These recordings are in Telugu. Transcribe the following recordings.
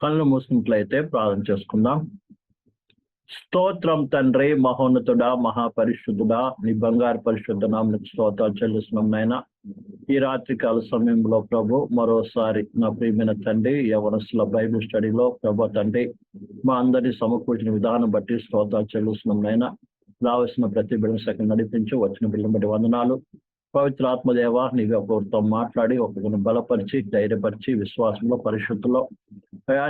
కళ్ళు మూసినట్లయితే ప్రార్థన చేసుకుందాం. స్తోత్రం తండ్రి, మహోన్నతుడా, మహాపరిశుద్ధుడా, నీ బంగారు పరిశుద్ధ నామమునకు స్తోత్రాలు చెల్లిస్తున్నాం నాయన. ఈ రాత్రికాల సమయంలో ప్రభు మరోసారి నా ప్రియమైన తండ్రి యవనస్తుల బైబిల్ స్టడీలో ప్రభు తండ్రి మా అందరినీ సమకూర్చిన విధానం బట్టి స్తోత్రాలు చెల్లిస్తున్నాం నాయన. రావాల్సిన ప్రతి బిడ్డను సగం నడిపించి వచ్చిన బిడ్డను బట్టి వందనాలు. పవిత్ర ఆత్మదేవ, నీవే ఒకరితో మాట్లాడి ఒకరిని బలపరిచి ధైర్యపరిచి విశ్వాసంలో పరిశుద్ధిలో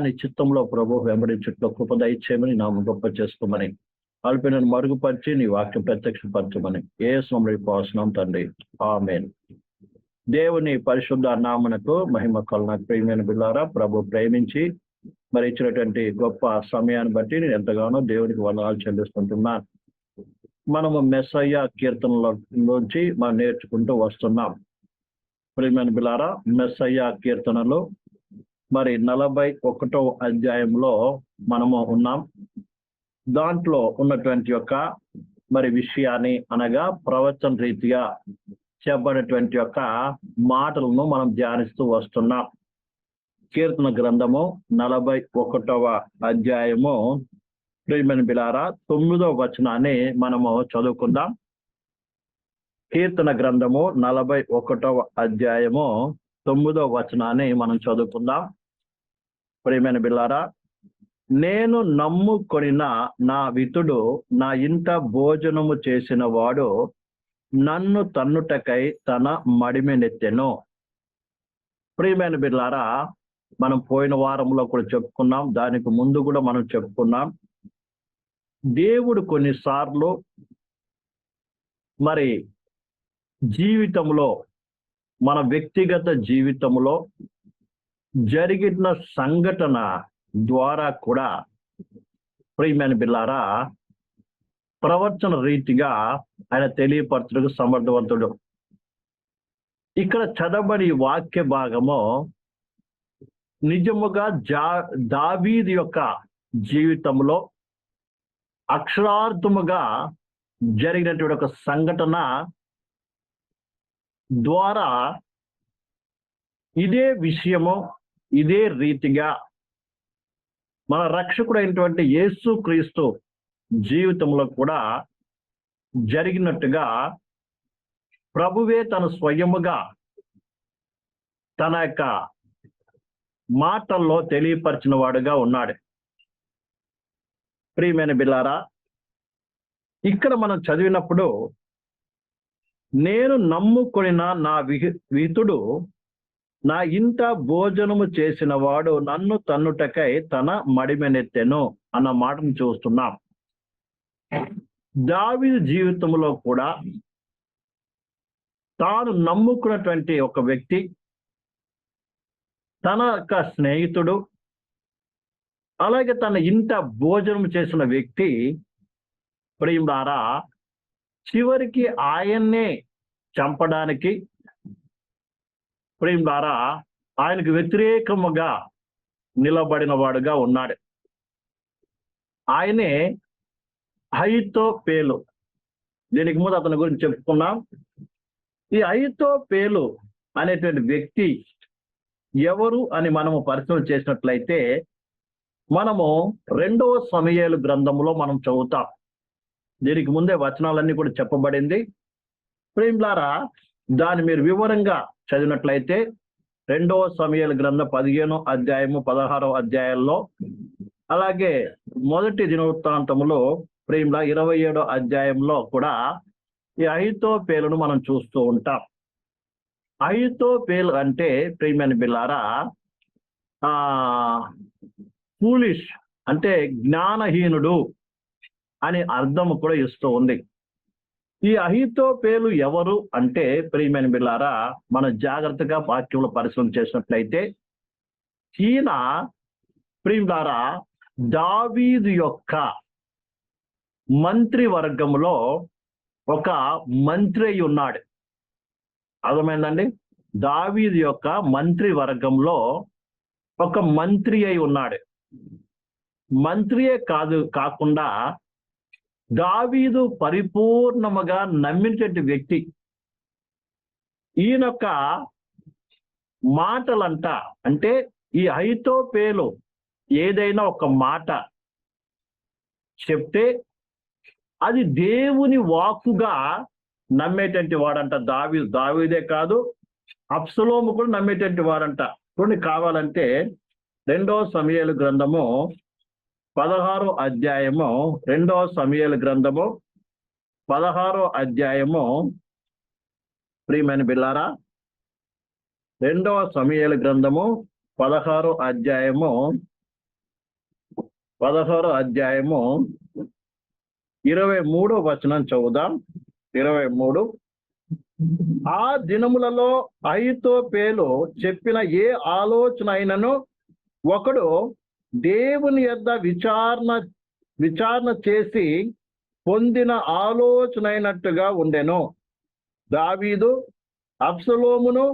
నీ చిత్తంలో ప్రభు వెంబడించుట్లో కృప దయచేయమని నా గొప్ప చేసుకోమని అల్పినను మరుగుపరిచి నీ వాక్యం ప్రత్యక్షపరచమని యేసునామములో ప్రార్థిస్తున్నాం తండ్రి, ఆమేన్. దేవుని పరిశుద్ధ నామమునకు మహిమ కలుగును. ప్రియమైన బిడ్డలారా, ప్రభు ప్రేమించి మరి ఇచ్చినటువంటి గొప్ప సమయాన్ని బట్టి నేను ఎంతగానో దేవునికి వందనాలు చెల్లిస్తుంటున్నాను. మనము మెస్సయ్య కీర్తనలోంచి మనం నేర్చుకుంటూ వస్తున్నాం. ప్రియమైన బిడ్డలారా, మెస్సయ్య కీర్తనలో మరి 41వ అధ్యాయంలో మనము ఉన్నాం. దాంట్లో ఉన్నటువంటి యొక్క మరి విషయాన్ని అనగా ప్రవచన రీతిగా చెప్పబడినటువంటి యొక్క మాటలను మనం ధ్యానిస్తూ వస్తున్నాం. కీర్తన గ్రంథము 41వ అధ్యాయము ప్రియమైన బిడ్డలారా 9వ వచనాన్ని మనము చదువుకుందాం. కీర్తన గ్రంథము 41వ అధ్యాయము 9వ వచనాన్ని మనం చదువుకుందాం. ప్రియమైన బిడ్డలారా, నేను నమ్ముకొనిన నా వితుడు నా ఇంట భోజనము చేసిన వాడు నన్ను తన్నుటకై తన మడిమెనెత్తెను. ప్రియమైన బిడ్డలారా, మనం పోయిన వారంలో కూడా చెప్పుకున్నాం, దానికి ముందు కూడా మనం చెప్పుకున్నాం. దేవుడు కొన్నిసార్లు మరి జీవితంలో మన వ్యక్తిగత జీవితంలో జరిగిన సంఘటన ద్వారా కూడా ప్రియమైన బిడ్డలారా ప్రవచన రీతిగా ఆయన తెలియపరచుటకు సమర్థవంతుడు. ఇక్కడ చదవబడి వాక్య భాగము నిజముగా దావీదు యొక్క జీవితంలో అక్షరార్థముగా జరిగినటువంటి ఒక సంఘటన ద్వారా ఇదే విషయము ఇదే రీతిగా మన రక్షకుడైనటువంటి యేసుక్రీస్తు జీవితంలో కూడా జరిగినట్టుగా ప్రభువే తన స్వయముగా తన యొక్క మాటల్లో తెలియపరిచిన వాడుగా ఉన్నాడు. ప్రియమైన బిడ్డలారా, ఇక్కడ మనం చదివినప్పుడు నేను నమ్ముకొనిన నా వితుడు నా ఇంట భోజనము చేసిన వాడు నన్ను తన్నుటకై తన మడిమెనెత్తెను అన్న మాటను చూస్తున్నాం. దావీదు జీవితంలో కూడా తాను నమ్ముకున్నటువంటి ఒక వ్యక్తి, తన యొక్క స్నేహితుడు, అలాగే తన ఇంట భోజనం చేసిన వ్యక్తి ప్రియులారా చివరికి ఆయన్నే చంపడానికి ప్రియులారా ఆయనకు వ్యతిరేకముగా నిలబడిన వాడుగా ఉన్నాడు. ఆయనే అహీతోపెలు. దీనికి ముందు అతని గురించి చెప్పుకున్నాం. ఈ అహీతోపెలు అనేటువంటి వ్యక్తి ఎవరు అని మనము పరిశీలన చేసినట్లయితే మనము 2వ సమూయేలు గ్రంథంలో మనం చదువుతాం. దీనికి ముందే వచనాలన్నీ కూడా చెప్పబడింది. ప్రియులారా, దాన్ని మీరు వివరంగా చదివినట్లయితే 2వ సమూయేలు గ్రంథం 15వ అధ్యాయము 16వ అధ్యాయాల్లో, అలాగే 1 దినవృత్తాంతములో ప్రియుల 27వ అధ్యాయంలో కూడా ఈ అహీతోపెలును మనం చూస్తూ ఉంటాం. అహీతోపెలు అంటే ప్రియమైన బిడ్డలారా ఫూలిష్ అంటే జ్ఞానహీనుడు అని అర్థం కూడా ఇస్తూ ఉంది. ఈ అహీతోపెలు ఎవరు అంటే ప్రియమైన బిడ్డలారా మనం జాగ్రత్తగా వాక్యంలో పరిశీలన చేసినట్లయితే ఈయన ప్రియులారా దావీదు యొక్క మంత్రి వర్గంలో ఒక మంత్రి అయి ఉన్నాడు. అర్థమైందండి? దావీదు యొక్క మంత్రి వర్గంలో ఒక మంత్రి అయి ఉన్నాడు. మంత్రియే కాకుండా దావీదు పరిపూర్ణముగా నమ్మినటువంటి వ్యక్తి. ఈయనొక్క మాటలంట అంటే ఈ అహీతోపెలు ఏదైనా ఒక మాట చెప్తే అది దేవుని వాక్కుగా నమ్మేటువంటి వాడంట. దావీదే కాదు, అబ్షలోము కూడా నమ్మేటువంటి వాడంట. కొన్ని కావాలంటే 2 సమూయేలు గ్రంథము 16వ అధ్యాయము 2 సమూయేలు గ్రంథము 16వ అధ్యాయము ప్రియమైన బిల్లారా, 2 సమూయేలు గ్రంథము 16వ అధ్యాయము 23వ వచనం చదువుదాం. 23. ఆ దినములలో అహీతోపెలు చెప్పిన ఏ ఆలోచన అయినను ఒకడు దేవుని యొద్ద విచారణ చేసి పొందిన ఆలోచన అయినట్టుగా ఉండెను. దావీదు అబ్షలోమును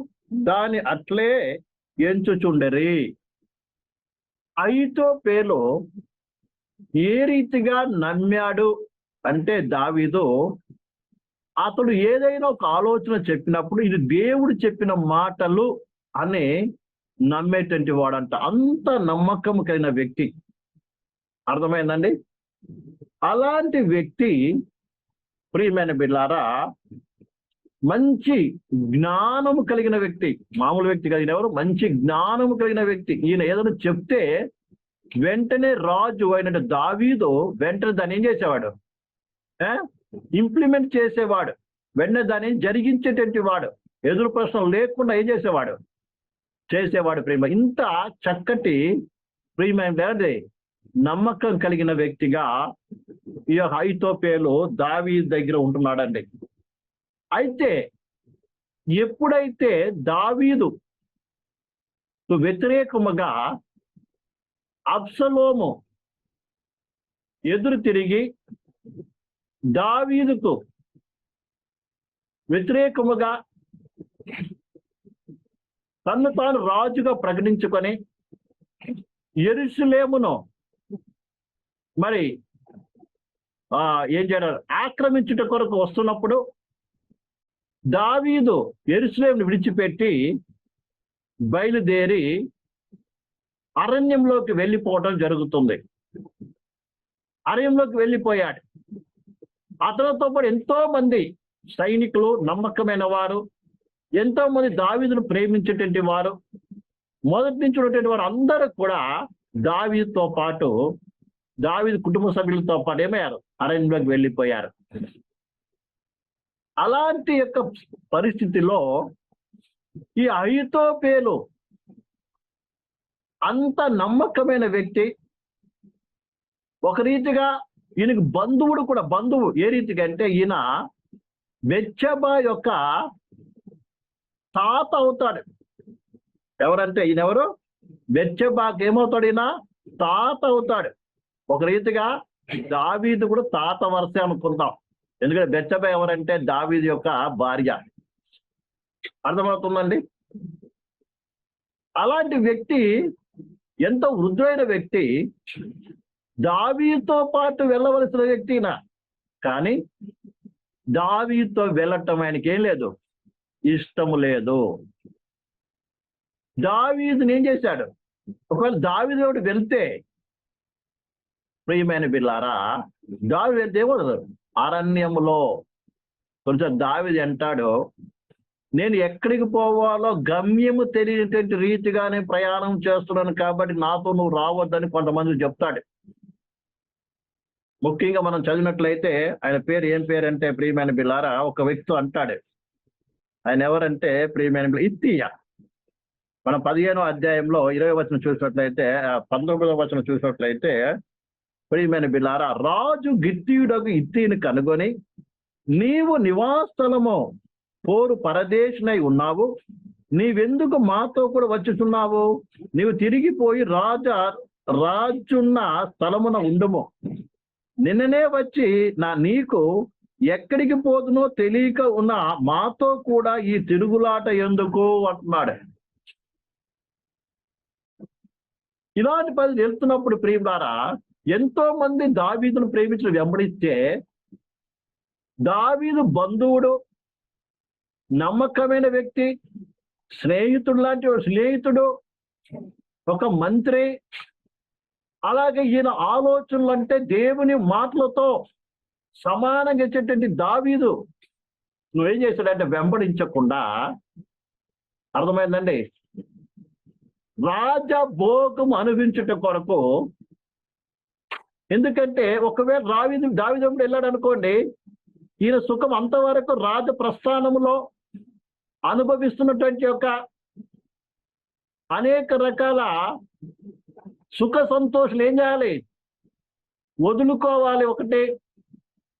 దాని అట్లే ఎంచుచుండెరి. అహీతోపెలు ఏ రీతిగా నమ్మాడు అంటే, దావీదు అతడు ఏదైనా ఒక ఆలోచన చెప్పినప్పుడు ఇది దేవుడు చెప్పిన మాటలు అని నమ్మేటువంటి వాడంట. అంత నమ్మకం కలిగిన వ్యక్తి. అర్థమైందండి? అలాంటి వ్యక్తి ప్రియమైన బిడ్డలారా, మంచి జ్ఞానము కలిగిన వ్యక్తి. మామూలు వ్యక్తి కలిగిన ఎవరు? మంచి జ్ఞానము కలిగిన వ్యక్తి. ఈయన ఏదైనా చెప్తే వెంటనే రాజు అయిన దావీదు వెంటనే దాన్ని ఏం చేసేవాడు? ఇంప్లిమెంట్ చేసేవాడు. వెంటనే దాన్ని జరిగించేటువంటి వాడు. ఎదురు ప్రశ్నలు లేకుండా ఏం చేసేవాడు? ప్రేమ. ఇంత చక్కటి ప్రియమైన నమ్మకం కలిగిన వ్యక్తిగా ఈ అహీతోపెలు దావీదు దగ్గర ఉంటున్నాడండి. అయితే ఎప్పుడైతే దావీదు వ్యతిరేకముగా అబ్షలోము ఎదురు తిరిగి దావీదుకు వ్యతిరేకముగా తను తాను రాజుగా ప్రకటించుకొని యెరూషలేమును మరి ఏం చేయడం ఆక్రమించుట కొరకు వస్తున్నప్పుడు దావీదు యెరూషలేమును విడిచిపెట్టి బయలుదేరి అరణ్యంలోకి వెళ్ళిపోవటం జరుగుతుంది. అరణ్యంలోకి వెళ్ళిపోయాడు. అతనితో పాటు ఎంతో మంది సైనికులు, నమ్మకమైన వారు, ఎంతో మంది దావీదును ప్రేమించేటువంటి వారు, మొదటి నుంచి ఉన్నటువంటి వారు అందరూ కూడా దావీదుతో పాటు, దావీదు కుటుంబ సభ్యులతో పాటు ఏమయ్యారు? అరణ్యంలోకి వెళ్ళిపోయారు. అలాంటి యొక్క పరిస్థితిలో ఈ అహీతోపెలు అంత నమ్మకమైన వ్యక్తి, ఒక రీతిగా ఈయనకి బంధువు ఏ రీతిగా అంటే, ఈయన బెత్షెబా యొక్క తాత అవుతాడు. ఎవరంటే ఈయన ఎవరు? బెత్షెబాకి ఏమవుతాడు? ఈయన తాత అవుతాడు. ఒక రీతిగా దావీదు కూడా తాత వరసే అనుకుందాం. ఎందుకంటే బెత్షెబా ఎవరంటే దావీదు యొక్క భార్య. అర్థమవుతుందండి? అలాంటి వ్యక్తి, ఎంతో వృద్ధుడైన వ్యక్తి, దావీదుతో పాటు వెళ్ళవలసిన వ్యక్తినా, కానీ దావీదుతో వెళ్ళటం ఆయనకి ఏం లేదు, ఇష్టం లేదు. దావీదుని ఏం చేశాడు? ఒకవేళ దావీదు ఒకటి వెళ్తే, ప్రియమైన బిడ్డలారా, దావీదు వెళ్తే ఏమవుతుంది? అరణ్యములో కొంచెం దావీదు అంటాడు, నేను ఎక్కడికి పోవాలో గమ్యము తెలియనటువంటి రీతిగానే ప్రయాణం చేస్తున్నాను కాబట్టి నాతో నువ్వు రావద్దని కొంతమంది చెప్తాడు. ముఖ్యంగా మనం చదివినట్లయితే ఆయన పేరు ఏం పేరు అంటే, ప్రియమైన బిల్లారా, ఒక వ్యక్తి అంటాడు. ఆయన ఎవరంటే ప్రియమైన ఇత్తీయ. మనం 15వ అధ్యాయంలో 20వ వచనం చూసినట్లయితే, 19వ వచనం చూసినట్లయితే, ప్రియమైన బిల్లారా, రాజు గిత్తీయుడకు ఇత్తీని కనుగొని, నీవు నివాసస్థలము పోరు పరదేశినై ఉన్నావు, నీవెందుకు మాతో కూడా వచ్చుచున్నావు? నీవు తిరిగిపోయి రాజున్న స్థలమున ఉండుము. నిన్ననే వచ్చి నీకు ఎక్కడికి పోతునో తెలియక ఉన్న మాతో కూడా ఈ తిరుగులాట ఎందుకు అంటున్నాడు. ఇలాంటి పని వెళ్తున్నప్పుడు ప్రియులారా, ఎంతో మంది దావీదును ప్రేమించిన వెంబడిస్తే, దావీదు బంధువుడు, నమ్మకమైన వ్యక్తి, స్నేహితుడు లాంటి స్నేహితుడు, ఒక మంత్రి, అలాగే ఈయన ఆలోచనలు అంటే దేవుని మాటలతో సమానంగా ఇచ్చేటువంటి దావీదు నువ్వేం చేశాడంటే వెంబడించకుండా, అర్థమైందండి, రాజభోగం అనుభవించుట కొరకు. ఎందుకంటే ఒకవేళ దావీదు వెళ్ళాడు అనుకోండి, ఈయన సుఖం అంతవరకు రాజ ప్రస్థానంలో అనుభవిస్తున్నటువంటి యొక్క అనేక రకాల సుఖ సంతోషాలు ఏం చేయాలి? వదులుకోవాలి. ఒకటి.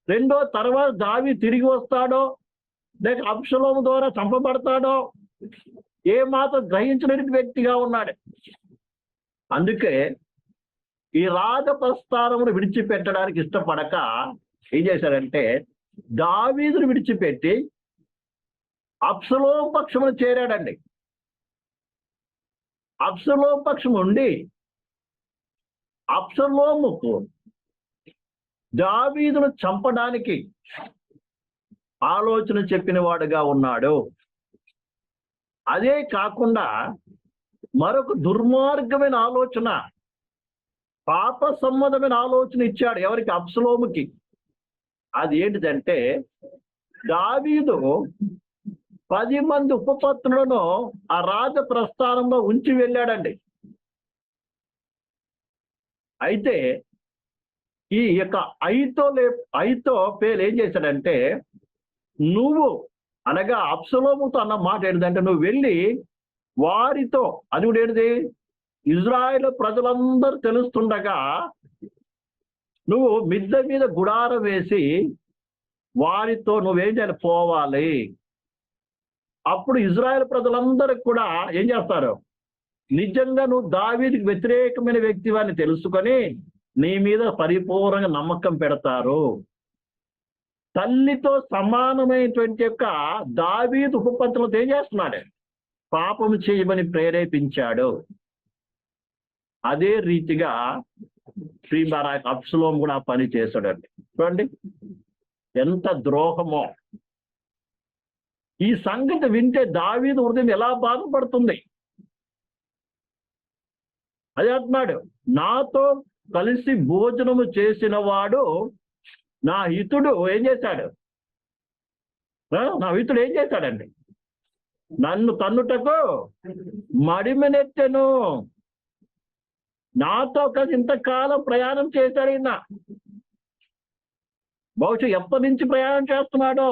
రెండో, తర్వాత దావీదు తిరిగి వస్తాడో లేక అబ్షలోము ద్వారా చంపబడతాడో ఏ మాత్రం గ్రహించినటువంటి వ్యక్తిగా ఉన్నాడు. అందుకే ఈ రాజ ప్రస్థానమును విడిచిపెట్టడానికి ఇష్టపడక ఏం చేశాడంటే దావీదును విడిచిపెట్టి అబ్షలోము పక్షమును చేరాడండి. అబ్షలోము పక్షం ఉండి అబ్షలోముకు దావీదును చంపడానికి ఆలోచన చెప్పిన వాడుగా ఉన్నాడు. అదే కాకుండా మరొక దుర్మార్గమైన ఆలోచన, పాప సంబంధమైన ఆలోచన ఇచ్చాడు. ఎవరికి? అబ్షలోముకి. అది ఏంటిదంటే దావీదు 10 మంది ఉపపత్నులను ఆ రాజ ప్రస్థానంలో ఉంచి వెళ్ళాడండి. అయితే ఈ యొక్క అహితోఫెలు ఏం చేశాడంటే, నువ్వు అనగా అబ్షలోముతో అన్న మాట ఏంటంటే, నువ్వు వెళ్ళి వారితో, అది కూడా ఏంటిది, ఇజ్రాయేల్ ప్రజలందరూ తెలుస్తుండగా నువ్వు మిద్దె మీద గుడారం వేసి వారితో నువ్వేం చేయాలి? పోవాలి. అప్పుడు ఇజ్రాయేల్ ప్రజలందరూ కూడా ఏం చేస్తారు? నిజంగా నువ్వు దావీదుకి వ్యతిరేకమైన వ్యక్తి అని తెలుసుకొని నీ మీద పరిపూర్ణంగా నమ్మకం పెడతారు. తల్లితో సమానమైనటువంటి యొక్క దావీదు ఉపపత్నులతో ఏం చేస్తున్నాడు? పాపం చేయమని ప్రేరేపించాడు. అదే రీతిగా అబ్షలోము కూడా పని చేశాడండి. చూడండి ఎంత ద్రోహమో. ఈ సంగతి వింటే దావీదు హృదయం ఎలా బాధపడుతుంది. అదే అంటున్నాడు, నాతో కలిసి భోజనము చేసిన వాడు నా హితుడు ఏం చేశాడు? నా హితుడు ఏం చేశాడండి? నన్ను తన్నుటకు మడిమెనెత్తెను. నాతో కలిసి ఇంతకాలం ప్రయాణం చేశాడు ఈయన. బహుశా ఎప్పటి నుంచి ప్రయాణం చేస్తున్నాడో,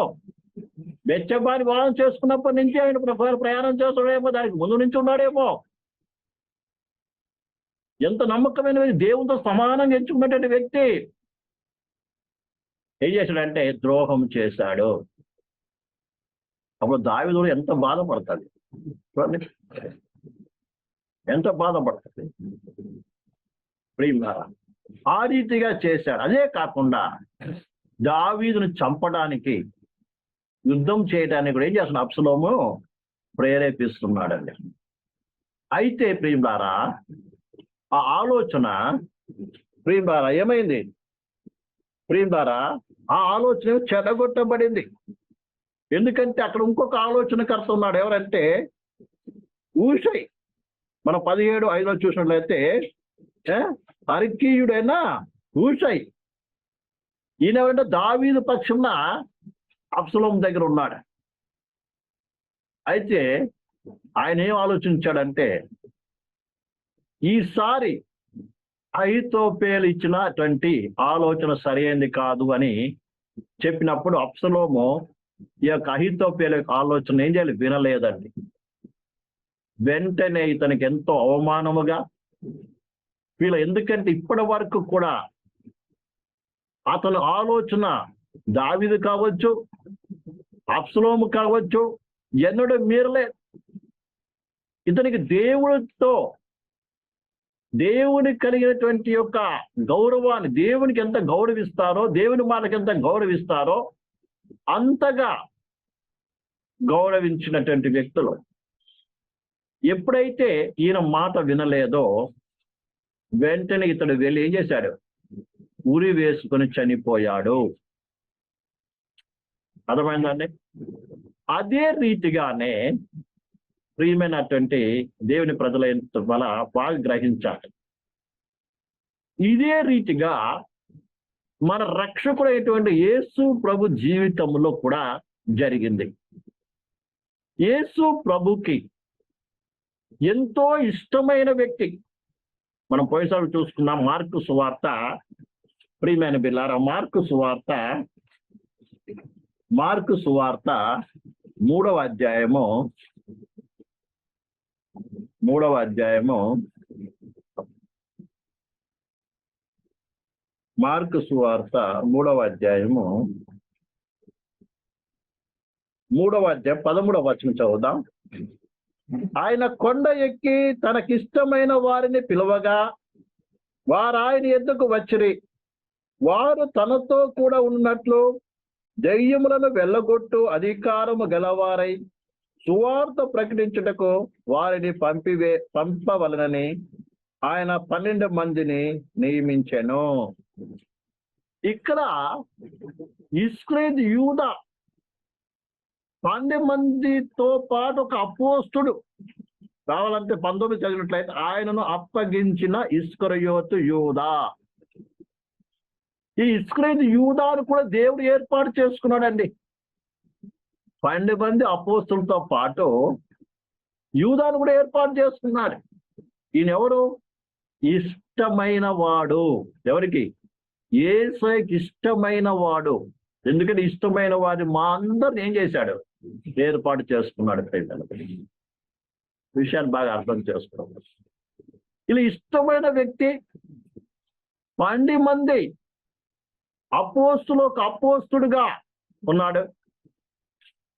బెచ్చబాని వివాహం చేసుకున్నప్పటి నుంచి ఆయన ప్రయాణం చేస్తున్నాడేమో, దానికి ముందు నుంచి ఉన్నాడేమో. ఎంత నమ్మకమైన దేవునితో సమానంగా ఎంచుకున్నటువంటి వ్యక్తి ఏం చేశాడంటే ద్రోహం చేశాడు. అప్పుడు దావీదు ఎంత బాధపడతాడు చూడండి, ఎంత బాధపడుతుంది. ప్రియులారా, ఆ రీతిగా చేశాడు. అదే కాకుండా దావీదును చంపడానికి, యుద్ధం చేయడానికి కూడా ఏం చేస్తున్నాడు? అబ్షలోము ప్రేరేపిస్తున్నాడండి. అయితే ప్రియులారా, ఆ ఆలోచన ప్రియులారా ఏమైంది? ప్రియులారా, ఆ ఆలోచన చెడగొట్టబడింది. ఎందుకంటే అక్కడ ఇంకొక ఆలోచనకర్త ఉన్నాడు. ఎవరంటే ఊషై. మనం 17:5 చూసినట్లయితే అర్కీయుడైన ఊషై, ఈయన ఎవరంటే దావీదు పక్షంన అబ్షలోము దగ్గర ఉన్నాడు. అయితే ఆయన ఏం ఆలోచించాడంటే, ఈసారి అహితోఫెలు ఇచ్చినటువంటి ఆలోచన సరైనది కాదు అని చెప్పినప్పుడు అబ్షలోము ఈ యొక్క అహితోఫెలు యొక్క ఆలోచన ఏం చేయాలి? వినలేదండి. వెంటనే ఇతనికి ఎంతో అవమానముగా ఎందుకంటే ఇప్పటి వరకు కూడా అతని ఆలోచన దావీదు కావచ్చు, అబ్షలోము కావచ్చు, ఎన్నడూ మీరలే. ఇతనికి దేవునికి కలిగినటువంటి యొక్క గౌరవాన్ని, దేవునికి ఎంత గౌరవిస్తారో, దేవుని మాటకి ఎంత గౌరవిస్తారో అంతగా గౌరవించినటువంటి వ్యక్తులు ఎప్పుడైతే ఈయన మాట వినలేదో వెంటనే ఇతడు వెళ్ళి ఏం చేశాడు? ఉరి వేసుకొని చనిపోయాడు. అర్థమైందండి? అదే రీతిగానే ప్రియమైనటువంటి దేవుని ప్రజల వల్ల బాగా గ్రహించాలి. ఇదే రీతిగా మన రక్షకుడైనటువంటి యేసు ప్రభు జీవితంలో కూడా జరిగింది. యేసు ప్రభుకి ఎంతో ఇష్టమైన వ్యక్తి. మనం పోయినసారి చూసుకున్నాం మార్కు సువార్త. ప్రియమైన బిడ్డలారా, మార్కు సువార్త 3వ అధ్యాయము మార్కు సువార్త 3వ అధ్యాయం 13వ వచనం చదువుదాం. ఆయన కొండ ఎక్కి తనకిష్టమైన వారిని పిలువగా వారు ఆయన ఎద్దుకు వచ్చిరి. వారు తనతో కూడా ఉన్నట్లు దెయ్యములను వెళ్ళగొట్టు అధికారము గలవారై సువార్త ప్రకటించుటకు వారిని పంపవలనని ఆయన 12 మందిని నియమించెను. ఇక్కడ ఇస్కరియోతు యూదా 12 మందితో పాటు ఒక అపోస్తుడు, కావాలంటే 19 చదివినట్లయితే ఆయనను అప్పగించిన ఇస్కరియోతు యూదా. ఈ ఇస్కరియోతు యూదాను కూడా దేవుడు ఏర్పాటు చేసుకున్నాడండి. 12 మంది అపోస్తులతో పాటు యూదాను కూడా ఏర్పాటు చేసుకున్నాడు. ఈయన ఎవరు? ఇష్టమైన వాడు. ఎవరికి? యేసుకి ఇష్టమైన వాడు. ఎందుకంటే ఇష్టమైన వాడు మా అందరిని ఏం చేశాడు? ఏర్పాటు చేసుకున్నాడు. విషయాన్ని బాగా అర్థం చేసుకోవాలి. ఇలా ఇష్టమైన వ్యక్తి 12 మంది ఒక అపోస్తుడుగా ఉన్నాడు.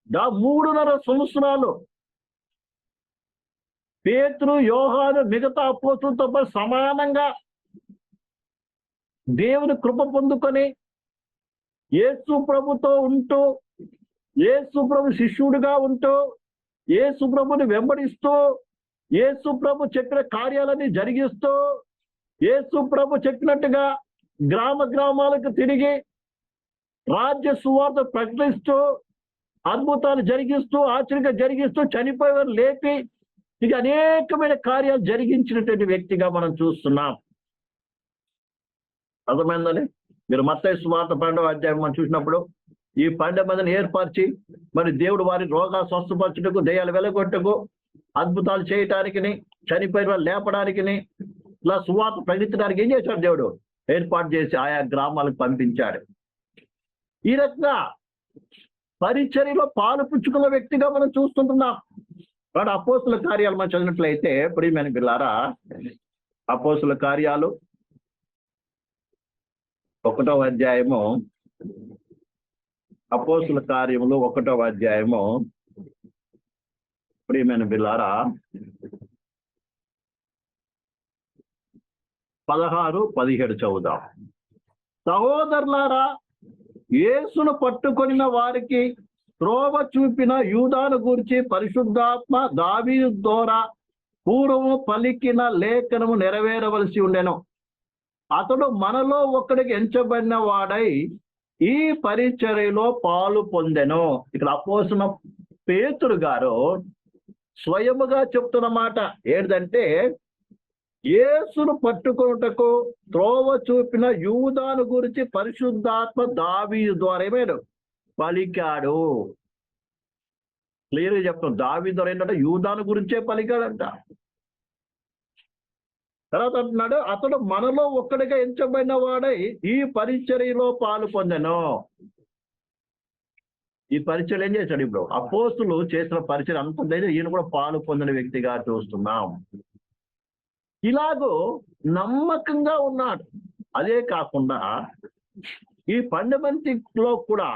3.5 సంవత్సరాలు పేతురు, యోహాను, మిగతా అపోస్తులతో పాటు సమానంగా దేవుని కృప పొందుకొని యేసు ప్రభుతో ఉంటూ, యేసు ప్రభు శిష్యుడిగా ఉంటూ, యేసు ప్రభుని వెంబడిస్తూ, యేసు ప్రభు చెప్పిన కార్యాలన్నీ జరిగిస్తూ, యేసు ప్రభు చెప్పినట్టుగా గ్రామాలకు తిరిగి రాజ్య సువార్త ప్రకటిస్తూ, అద్భుతాలు జరిగిస్తూ, ఆశ్చర్యంగా జరిగిస్తూ, చనిపోయేవారు లేపి, ఇక అనేకమైన కార్యాలు జరిగించినటువంటి వ్యక్తిగా మనం చూస్తున్నాం. అర్థమైందని మీరు మత్తయి సువార్త 12వ అధ్యాయం మనం చూసినప్పుడు ఈ 12 మందిని ఏర్పరిచి మరి దేవుడు వారి రోగాలు స్వస్థపరచుటకు, దయ్యాలు వెలగొట్టుకు, అద్భుతాలు చేయటానికి, చనిపోయిన వాళ్ళు లేపడానికి, ఇలా సువార్త ప్రకటించడానికి ఏం చేశాడు? దేవుడు ఏర్పాటు చేసి ఆయా గ్రామాలకు పంపించాడు. ఈ రకంగా పరిచర్యలో పాలు పుచ్చుకున్న వ్యక్తిగా మనం చూస్తుంటున్నాం. వాడు అపోస్తుల కార్యాలు మనం చదివినట్లయితే ప్రియమైన బిడ్డలారా, అపోస్తుల కార్యాలు 1వ అధ్యాయము, అపోస్తుల కార్యములు 1వ అధ్యాయము ప్రియమైన బిడ్డలారా 16, 17 చదువుదాం. సహోదరులారా, యేసును పట్టుకొనిన వారికి త్రోవ చూపిన యూదాను గురించి పరిశుద్ధాత్మ దావీదు ద్వారా పూర్వము పలికిన లేఖనము నెరవేరవలసి ఉండెను. అతడు మనలో ఒకడికి ఎంచబడిన వాడై ఈ పరిచర్యలో పాలు పొందెను. ఇక్కడ అపోస్తలుడైన పేతురు గారు స్వయముగా చెప్తున్న మాట ఏంటంటే, యేసును పట్టుకొనుటకు త్రోవ చూపిన యూదాను గురించి పరిశుద్ధాత్మ దావీదు ద్వారా ఏమైనా పలికాడు. క్లియర్గా చెప్తాం. దావీదు ద్వారా ఏంటంటే యూదాను గురించే పలికాడంట. తర్వాత అంటున్నాడు, అతడు మనలో ఒక్కడిగా ఎంచబడిన వాడై ఈ పరిచర్యలో పాలు పొందెను. ఈ పరిచయం ఏం చేశాడు? ఇప్పుడు అపోస్తులు చేసిన పరిచయం అంత ఈయన కూడా పాలు పొందిన వ్యక్తిగా చూస్తున్నాం. ఇలాగూ నమ్మకంగా ఉన్నాడు. అదే కాకుండా ఈ 12 మందిలో కూడా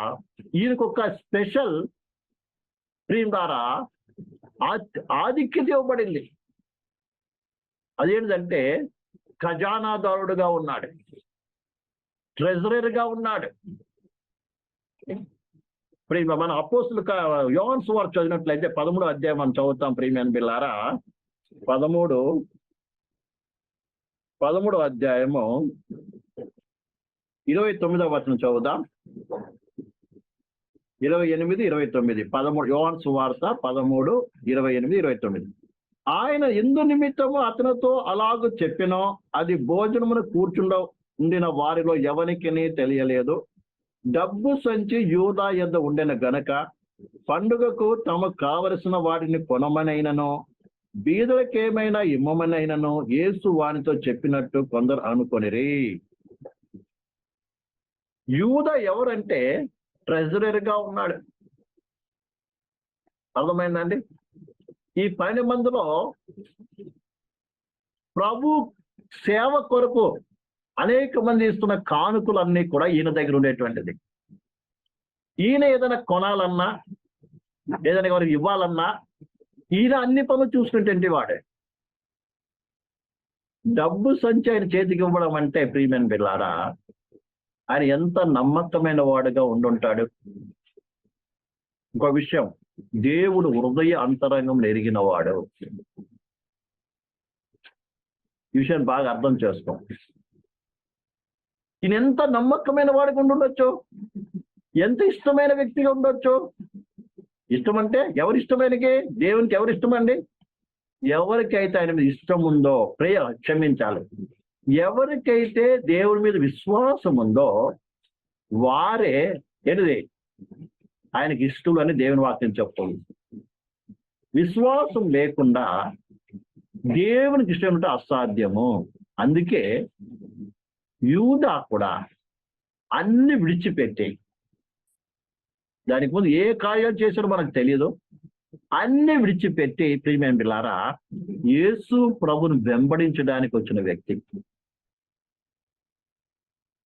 ఈయనకు ఒక స్పెషల్ ప్రియం ద్వారా ఆధిక్యత ఇవ్వబడింది. అదేంటంటే ఖజానాదారుడుగా ఉన్నాడు, ట్రెజరర్గా ఉన్నాడు. ప్రియమ మన అపోస్తుల యోహాను సువార్త చదివినట్లయితే 13వ అధ్యాయం మనం చదువుతాం. ప్రియమైన బిడ్డలారా 13వ అధ్యాయము 29వ వచనం చదువుదాం. 28, 29. యోహాను సువార్త 13, 28, 29. ఆయన ఎందు నిమిత్తము అతనితో అలాగూ చెప్పినో అది భోజనమును ఉండిన వారిలో ఎవరికిని తెలియలేదు. డబ్బు సంచి యూదా యొద్ద ఉండిన గనక పండుగకు తమకు కావలసిన వాటిని కొనమనైనను బీదలకేమైనా ఇమ్మమనైనను యేసు వానితో చెప్పినట్టు కొందరు అనుకొనిరి. యూదా ఎవరంటే ట్రెజరర్గా ఉన్నాడు. అర్థమైందండి? ఈ 12 మందిలో ప్రభు సేవ కొరకు అనేక మంది ఇస్తున్న కానుకలన్నీ కూడా ఈయన దగ్గర ఉండేటువంటిది. ఈయన ఏదైనా కొనాలన్నా, ఏదైనా ఎవరికి ఇవ్వాలన్నా ఈయన అన్ని పనులు చూసుకుంటే వాడే. డబ్బు సంచి ఆయన చేతికి ఇవ్వడం అంటే ప్రియమైన బిడ్డలారా, ఆయన ఎంత నమ్మకమైన వాడుగా ఉండుంటాడు. ఇంకో విషయం, దేవుడు హృదయ అంతరంగం ఎరిగిన వాడు. ఈ విషయాన్ని బాగా అర్థం చేసుకో. ఈయన ఎంత నమ్మకమైన వాడిగా ఉండొచ్చు, ఎంత ఇష్టమైన వ్యక్తిగా ఉండొచ్చు. ఇష్టం అంటే ఎవరి ఇష్టమైనకి? దేవునికి ఎవరు ఇష్టమండి? ఎవరికైతే ఆయన మీద ఇష్టం ఉందో, క్షమించాలి, ఎవరికైతే దేవుడి మీద విశ్వాసం ఉందో వారే ఏంటిది ఆయనకి ఇష్టం అని దేవుని వాక్యం చెప్తుంది. విశ్వాసం లేకుండా దేవునికి ఇష్టం అంటే అసాధ్యము. అందుకే యూదా కూడా అన్ని విడిచిపెట్టి, దానికి ముందు ఏ కార్యాలు చేశాడో మనకు తెలియదు, అన్ని విడిచిపెట్టి ప్రియమైన బిడ్డలారా యేసు ప్రభుని వెంబడించడానికి వచ్చిన వ్యక్తి.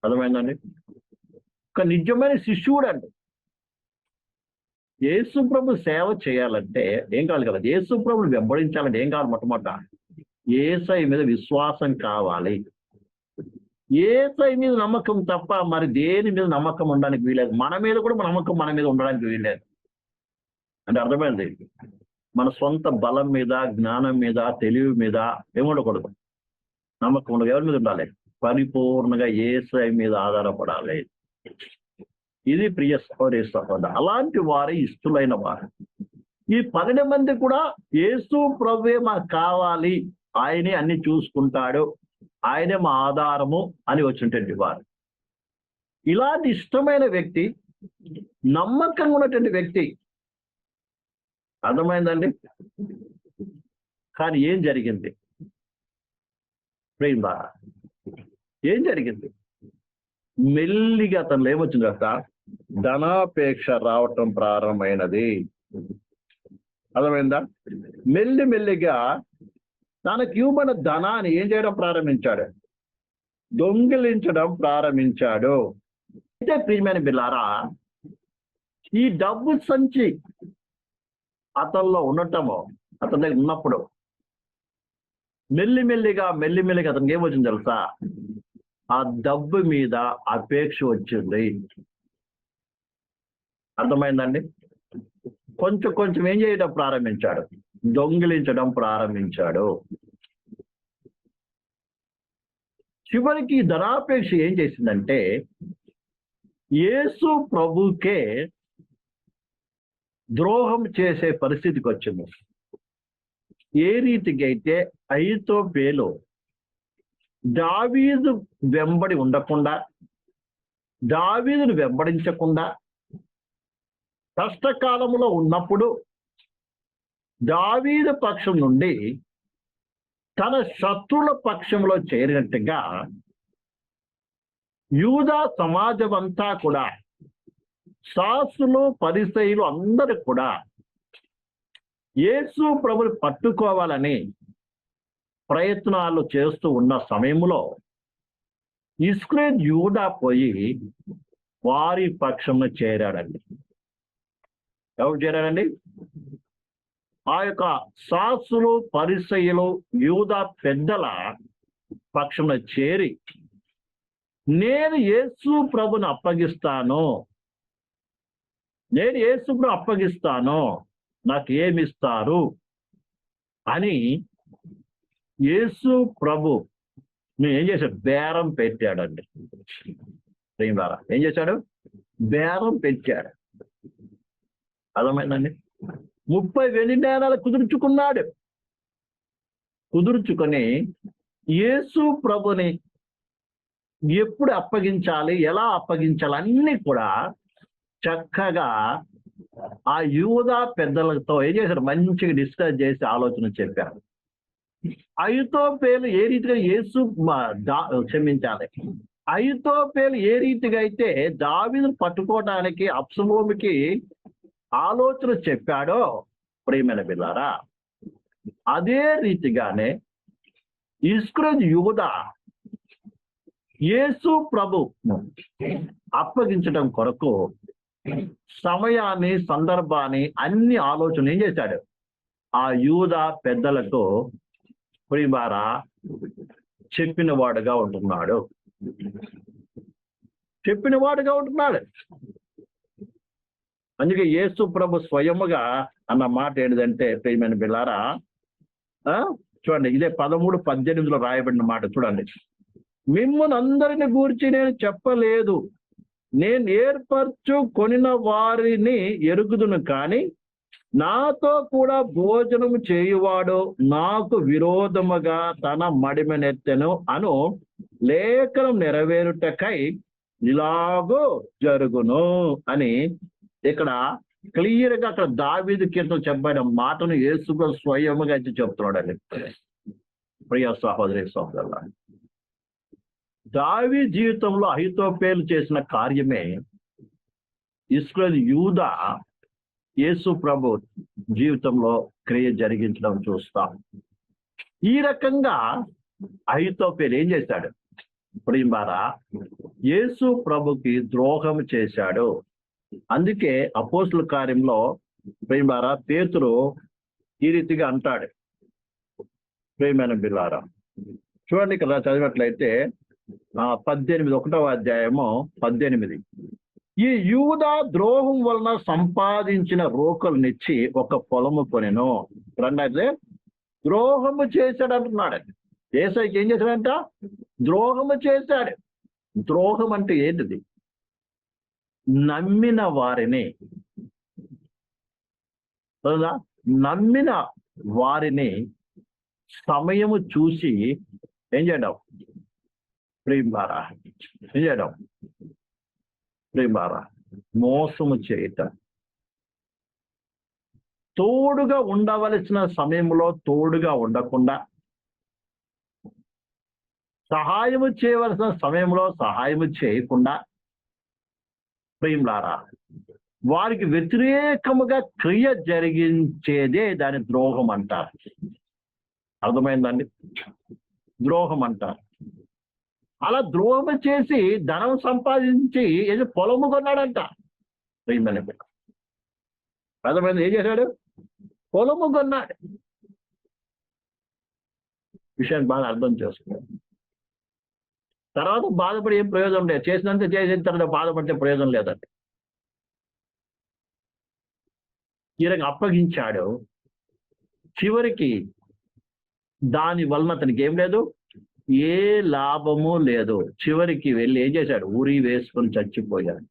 అర్థమైందండి? ఒక నిజమైన శిష్యుడు అండి. యేసు ప్రభు సేవ చేయాలంటే ఏం కావాలి కదా? యేసు ప్రభుని వెంబడించాలంటే ఏం కావాలి? మొట్టమొదట యేసయ్య మీద విశ్వాసం కావాలి. యేసయ్య మీద నమ్మకం తప్ప మరి దేని మీద నమ్మకం ఉండడానికి వీలేదు. మన మీద కూడా నమ్మకం మన మీద ఉండడానికి వీలేదు. అంటే అర్థమైంది? మన సొంత బలం మీద, జ్ఞానం మీద, తెలివి మీద ఏముండకూడదు, నమ్మకం ఉండదు. ఎవరి మీద ఉండాలి? పరిపూర్ణంగా యేసయ్య మీద ఆధారపడాలి. ఇది ప్రియ సహోదరి సహోదరు, అలాంటి వారి ఇష్టలైన వారు. ఈ 12 మంది కూడా యేసు ప్రభువే మాకు కావాలి, ఆయనే అన్ని చూసుకుంటాడు, ఆయనే మా ఆధారము అని వచ్చినటువంటి వారు. ఇలాంటి ఇష్టమైన వ్యక్తి, నమ్మకంగా ఉన్నటువంటి వ్యక్తి. అర్థమైందండి? కానీ ఏం జరిగింది? ప్రేమ ఏం జరిగింది? మెల్లిగా అతను ఏమొచ్చింది కదా, ధనాపేక్ష రావటం ప్రారంభమైనది. అర్థమైందా? మెల్లిగా తనకి ఇవ్వబడిన ధనాన్ని ఏం చేయడం ప్రారంభించాడు? దొంగిలించడం ప్రారంభించాడు. అయితే ప్రియమైన బిడ్డలారా, ఈ డబ్బు సంచి అతనిలో ఉండటము, అతని దగ్గర ఉన్నప్పుడు మెల్లిమెల్లిగా అతనికి ఏమొచ్చింది తెలుసా? ఆ డబ్బు మీద అపేక్ష వచ్చింది. అర్థమైందండి? కొంచెం ఏం చేయడం ప్రారంభించాడు? దొంగిలించడం ప్రారంభించాడు. చివరికి ధనాపేక్ష ఏం చేసిందంటే యేసు ప్రభుకే ద్రోహం చేసే పరిస్థితికి వచ్చింది. ఏ రీతికి అయితే అహీతోపెలు దావీదు వెంబడి ఉండకుండా, దావీదును వెంబడించకుండా, కష్టకాలంలో ఉన్నప్పుడు దావీదు పక్షం నుండి తన శత్రుల పక్షంలో చేరినట్టుగా యూదా సమాజం అంతా కూడా, శాస్త్రులు పరిసయ్యులు అందరూ కూడా యేసు ప్రభుని పట్టుకోవాలని ప్రయత్నాలు చేస్తూ ఉన్న సమయంలో ఇస్కరియోతు యూదా పోయి వారి పక్షంలో చేరాడండి. ఎవరు చేరాడండి? ఆ యొక్క శాస్త్రులు పరిసయ్యులు యూదా పెద్దల పక్షంలో చేరి, నేను యేసు ప్రభుని అప్పగిస్తాను, నాకు ఏమిస్తారు అని యేసు ప్రభు ఏం చేశాడు? బేరం పెట్టాడండి. ప్రియులారా, ఏం చేశాడు? బేరం పెట్టాడు. అర్థమైందండి? 30 వెండి నాణాలు కుదుర్చుకున్నాడు. కుదుర్చుకొని యేసు ప్రభుని ఎప్పుడు అప్పగించాలి, ఎలా అప్పగించాలి అన్నీ కూడా చక్కగా ఆ యూదా పెద్దలతో ఏం చేశారు, మంచిగా డిస్కస్ చేసి ఆలోచన చెప్పారు. అహితోఫెలు ఏ రీతిగా క్షమించాలి, అహితోఫెలు ఏ రీతిగా అయితే దావీదును పట్టుకోవడానికి అబ్షలోముకి ఆలోచన చెప్పాడో ప్రియమైన బిడ్డలారా, అదే రీతిగానే ఇస్కరియోతు యూదా యేసు ప్రభు అప్పగించడం కొరకు సమయాన్ని, సందర్భాన్ని, అన్ని ఆలోచన ఏం చేశాడు, ఆ యూదా పెద్దలకు ప్రియమారా చెప్పిన వాడుగా ఉంటున్నాడు. అందుకే యేసు ప్రభు స్వయముగా అన్న మాట ఏంటిదంటే ప్రియమైన బిడ్డలారా, చూడండి, ఇదే 13:18 రాయబడిన మాట చూడండి. మిమ్మల్ని అందరిని గూర్చి నేను చెప్పలేదు, నేను ఏర్పరచుకొనిన వారిని ఎరుగుదును, కానీ నాతో కూడా భోజనము చేయువాడు నాకు విరోధముగా తన మడిమనెత్తెను అను లేఖనం నెరవేరుటకై ఇలాగో జరుగును అని ఇక్కడ క్లియర్ గా అక్కడ దావీదు కీర్తన చెప్పబడిన మాటను యేసు స్వయముగా అయితే చెప్తున్నాడండి. ప్రియ సహోదరి సహోదరుల, దావీదు జీవితంలో అహితోఫెలు చేసిన కార్యమే ఇశ్రాయేలు యూదా యేసు ప్రభు జీవితంలో క్రియ జరిగించడం చూస్తాం. ఈ రకంగా అహితోఫెలు ఏం చేశాడు, ప్రియమారా యేసు ప్రభుకి ద్రోహం చేశాడు. అందుకే అపోస్తుల కార్యంలో ప్రియమారా పేతురు ఈ రీతిగా అంటాడు. ప్రియమైన బిడ్డలారా చూడండి, ఇక్కడ చదివినట్లయితే 1వ అధ్యాయము 18, ఈ యూదా ద్రోహం వలన సంపాదించిన రోకలనిచ్చి ఒక పొలము కొనెను. రెండైతే ద్రోహము చేశాడు అంటున్నాడు. యేసయ్యకి ఏం చేశాడంట, ద్రోహము చేశాడు. ద్రోహం అంటే ఏంటిది, నమ్మిన వారిని సమయము చూసి ఏం చేయడం, ప్రియమారా మోసము చేయటం. తోడుగా ఉండవలసిన సమయంలో తోడుగా ఉండకుండా, సహాయము చేయవలసిన సమయంలో సహాయము చేయకుండా, ప్రియమారా వారికి వ్యతిరేకముగా క్రియ జరిగించేదే దాని ద్రోహం అంటారు. అర్థమైందండి, ద్రోహం అంటారు. అలా ద్రోహం చేసి ధనం సంపాదించి ఏదో పొలము కొన్నాడంట. అర్థమైంది, ఏం చేశాడు, పొలము కొన్నాడు. విషయాన్ని బాగా అర్థం చేసుకోండి. తర్వాత బాధపడి ఏం ప్రయోజనం లేదు, చేసినంత చేసిన తర్వాత బాధపడితే ప్రయోజనం లేదండి. ఈ రకంగా అప్పగించాడు. చివరికి దాని వలన అతనికి ఏం లేదు, ఏ లాభము లేదు. చివరికి వెళ్ళి ఏం చేశాడు, ఉరి వేసుకొని చచ్చిపోయాడు.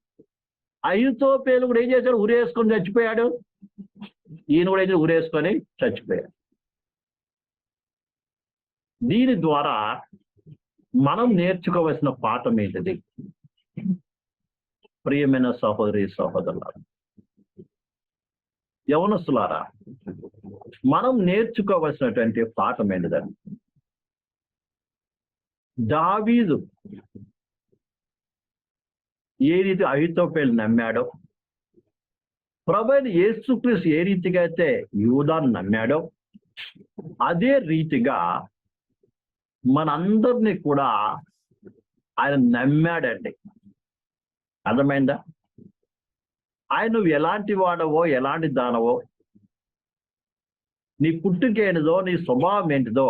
అహితోఫెలు కూడా ఏం చేశాడు, ఉరి వేసుకొని చచ్చిపోయాడు. ఈయన కూడా అయితే ఉరేసుకొని చచ్చిపోయాడు. దీని ద్వారా మనం నేర్చుకోవాల్సిన పాఠం ఏంటిది, ప్రియమైన సహోదరి సహోదరులారా, యవనస్తులారా, మనం నేర్చుకోవాల్సినటువంటి పాఠం ఏంటిదని, దావీదు ఏ రీతి అహితోఫెలు నమ్మాడో, ప్రభువైన యేసుక్రీస్తు ఏ రీతిగా అయితే యూదాను నమ్మాడో, అదే రీతిగా మనందరినీ కూడా ఆయన నమ్మాడండి. అర్థమైందా? ఆయన నువ్వు ఎలాంటి వాడవో, ఎలాంటి దానవో, నీ పుట్టుకేంటిదో, నీ స్వభావం ఏంటిదో